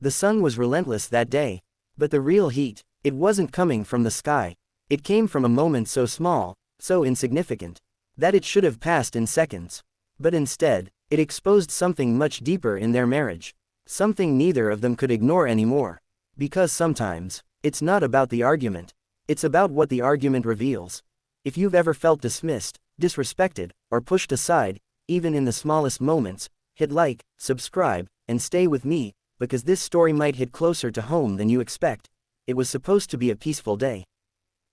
The sun was relentless that day. But the real heat, it wasn't coming from the sky. It came from a moment so small, so insignificant, that it should have passed in seconds. But instead, it exposed something much deeper in their marriage. Something neither of them could ignore anymore. Because sometimes, it's not about the argument. It's about what the argument reveals. If you've ever felt dismissed, disrespected, or pushed aside, even in the smallest moments, hit like, subscribe, and stay with me, because this story might hit closer to home than you expect. It was supposed to be a peaceful day.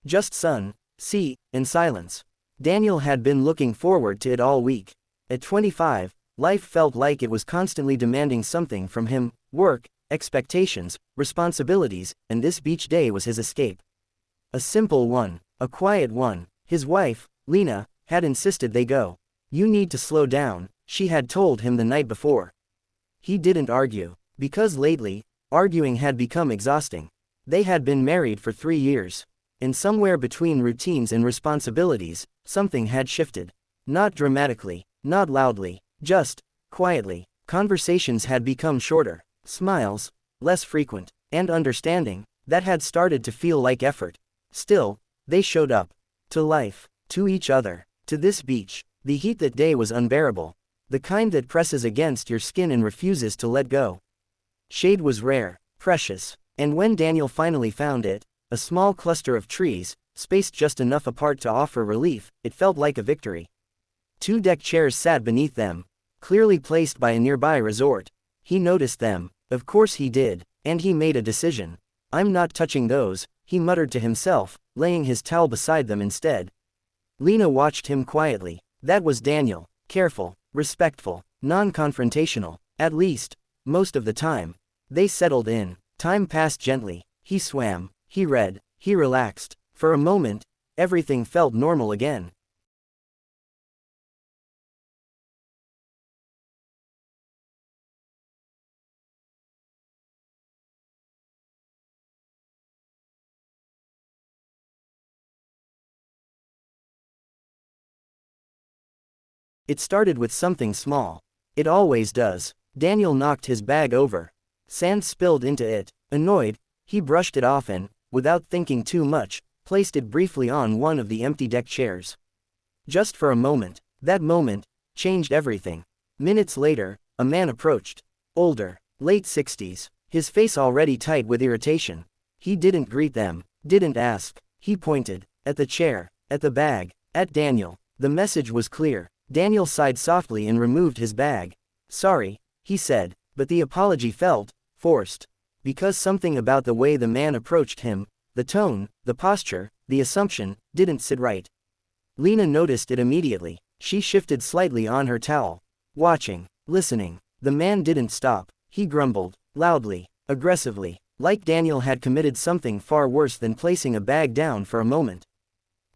Just sun, sea, and silence. Daniel had been looking forward to it all week. At 25, life felt like it was constantly demanding something from him: work, expectations, responsibilities, and this beach day was his escape. A simple one, a quiet one. His wife, Lena, had insisted they go. "You need to slow down," she had told him the night before. He didn't argue, because lately, arguing had become exhausting. They had been married for 3 years. And somewhere between routines and responsibilities, something had shifted. Not dramatically, not loudly, just quietly. Conversations had become shorter, smiles less frequent, and understanding that had started to feel like effort. Still, they showed up. To life, to each other, to this beach. The heat that day was unbearable. The kind that presses against your skin and refuses to let go. Shade was rare, precious, and when Daniel finally found it, a small cluster of trees, spaced just enough apart to offer relief, it felt like a victory. 2 deck chairs sat beneath them, clearly placed by a nearby resort. He noticed them, of course he did, and he made a decision. "I'm not touching those," he muttered to himself, laying his towel beside them instead. Lena watched him quietly. That was Daniel, careful, respectful, non-confrontational, at least, most of the time. They settled in. Time passed gently. He swam, he read, he relaxed. For a moment, everything felt normal again. It started with something small. It always does. Daniel knocked his bag over. Sand spilled into it. Annoyed, he brushed it off and, without thinking too much, placed it briefly on one of the empty deck chairs. Just for a moment, that moment changed everything. Minutes later, a man approached. Older, late 60s, his face already tight with irritation. He didn't greet them, didn't ask. He pointed, at the chair, at the bag, at Daniel. The message was clear. Daniel sighed softly and removed his bag. "Sorry," he said, but the apology felt forced. Because something about the way the man approached him, the tone, the posture, the assumption, didn't sit right. Lena noticed it immediately. She shifted slightly on her towel. Watching, listening. The man didn't stop. He grumbled, loudly, aggressively, like Daniel had committed something far worse than placing a bag down for a moment.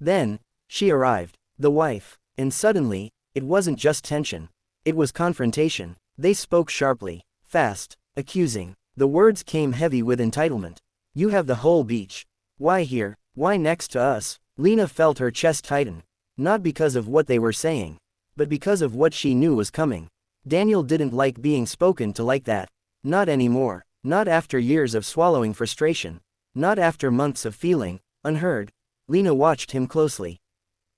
Then, she arrived, the wife, and suddenly, it wasn't just tension. It was confrontation. They spoke sharply, fast, accusing. The words came heavy with entitlement. "You have the whole beach. Why here? Why next to us?" Lena felt her chest tighten. Not because of what they were saying, but because of what she knew was coming. Daniel didn't like being spoken to like that. Not anymore. Not after years of swallowing frustration. Not after months of feeling unheard. Lena watched him closely.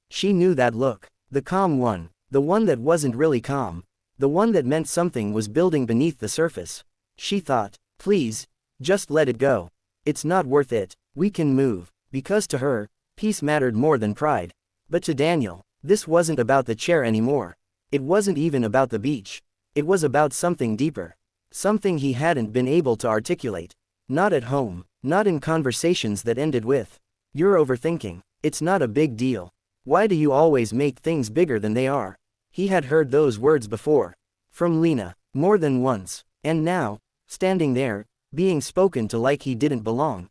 She knew that look. The calm one. The one that wasn't really calm. The one that meant something was building beneath the surface. She thought, "Please, just let it go. It's not worth it. We can move." Because to her, peace mattered more than pride. But to Daniel, this wasn't about the chair anymore. It wasn't even about the beach. It was about something deeper. Something he hadn't been able to articulate. Not at home, not in conversations that ended with, "You're overthinking. It's not a big deal. Why do you always make things bigger than they are?" He had heard those words before. From Lena, more than once. And now, standing there, being spoken to like he didn't belong.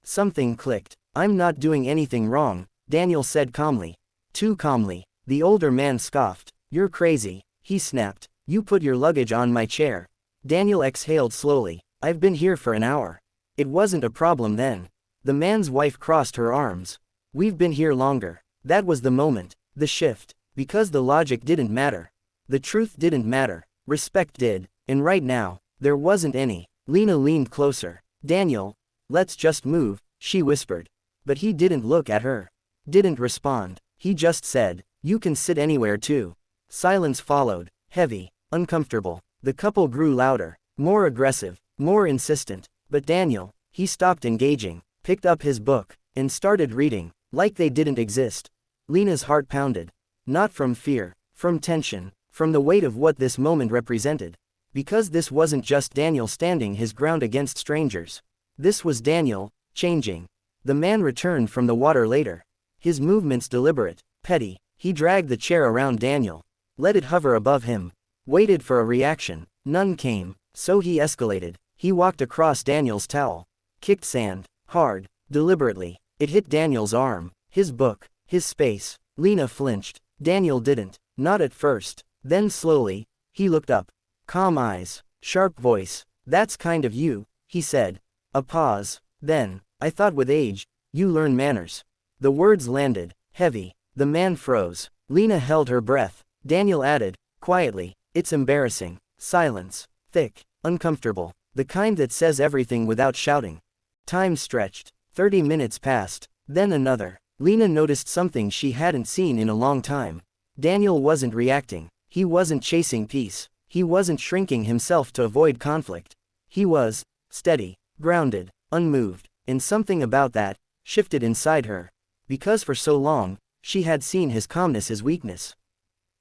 Something clicked. "I'm not doing anything wrong," Daniel said calmly. Too calmly. The older man scoffed. "You're crazy," he snapped. "You put your luggage on my chair." Daniel exhaled slowly. "I've been here for an hour." It wasn't a problem then. The man's wife crossed her arms. "We've been here longer." That was the moment. The shift. Because the logic didn't matter. The truth didn't matter. Respect did. And right now, there wasn't any. Lena leaned closer. Daniel, let's just move, she whispered. But he didn't look at her. Didn't respond. He just said, you can sit anywhere too. Silence followed, heavy, uncomfortable. The couple grew louder, more aggressive, more insistent. But Daniel, he stopped engaging, picked up his book, and started reading, like they didn't exist. Lena's heart pounded. Not from fear, from tension, from the weight of what this moment represented. Because this wasn't just Daniel standing his ground against strangers. This was Daniel, changing. The man returned from the water later. His movements deliberate, petty. He dragged the chair around Daniel. Let it hover above him. Waited for a reaction. None came, so he escalated. He walked across Daniel's towel. Kicked sand, hard, deliberately. It hit Daniel's arm, his book, his space. Lena flinched. Daniel didn't, not at first. Then slowly, he looked up. Calm eyes, sharp voice. That's kind of you, he said. A pause. Then, I thought with age, you learn manners. The words landed, heavy. The man froze. Lena held her breath. Daniel added, quietly, it's embarrassing. Silence. Thick, uncomfortable. The kind that says everything without shouting. Time stretched. 30 minutes passed. Then another. Lena noticed something she hadn't seen in a long time. Daniel wasn't reacting. He wasn't chasing peace. He wasn't shrinking himself to avoid conflict. He was steady, grounded, unmoved, and something about that shifted inside her. Because for so long, she had seen his calmness as weakness,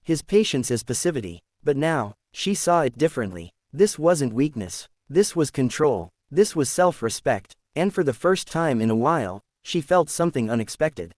his patience as passivity, but now, she saw it differently. This wasn't weakness. This was control. This was self-respect, and for the first time in a while, she felt something unexpected.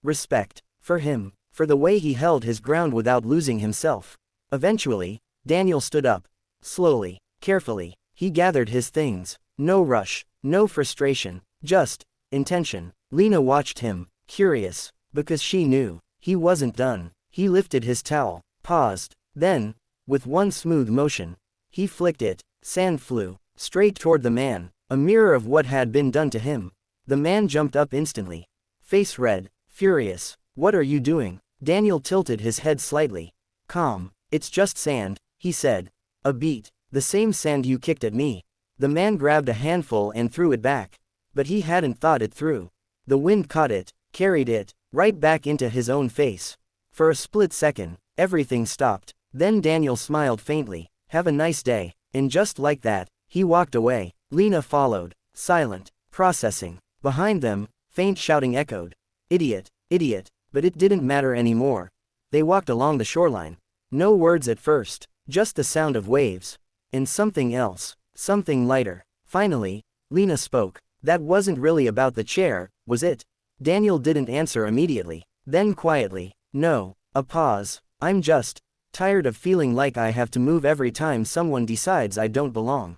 Respect. For him. For the way he held his ground without losing himself. Eventually, Daniel stood up. Slowly, carefully, he gathered his things. No rush, no frustration, just intention. Lena watched him, curious, because she knew he wasn't done. He lifted his towel, paused, then, with one smooth motion, he flicked it. Sand flew straight toward the man, a mirror of what had been done to him. The man jumped up instantly, face red, furious. What are you doing? Daniel tilted his head slightly. Calm. It's just sand, he said. A beat. The same sand you kicked at me. The man grabbed a handful and threw it back. But he hadn't thought it through. The wind caught it, carried it, right back into his own face. For a split second, everything stopped. Then Daniel smiled faintly. Have a nice day. And just like that, he walked away. Lena followed, silent, processing. Behind them, faint shouting echoed. Idiot, idiot. But it didn't matter anymore. They walked along the shoreline. No words at first, just the sound of waves. And something else, something lighter. Finally, Lena spoke. That wasn't really about the chair, was it? Daniel didn't answer immediately. Then quietly, no. A pause. I'm just tired of feeling like I have to move every time someone decides I don't belong.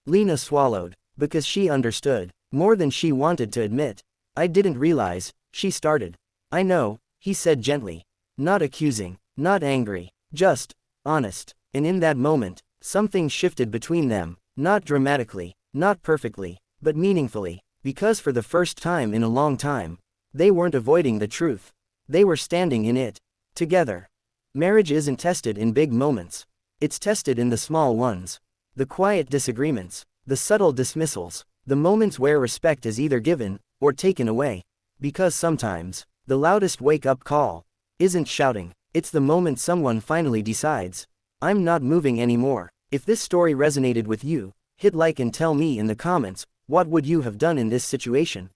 Lena swallowed, because she understood, more than she wanted to admit. I didn't realize, she started. I know, he said gently. Not accusing, not angry, just honest. And in that moment, something shifted between them, not dramatically, not perfectly, but meaningfully, because for the first time in a long time, they weren't avoiding the truth. They were standing in it, together. Marriage isn't tested in big moments. It's tested in the small ones. The quiet disagreements, the subtle dismissals, the moments where respect is either given or taken away. Because sometimes, the loudest wake-up call isn't shouting. It's the moment someone finally decides, I'm not moving anymore. If this story resonated with you, hit like and tell me in the comments, what would you have done in this situation?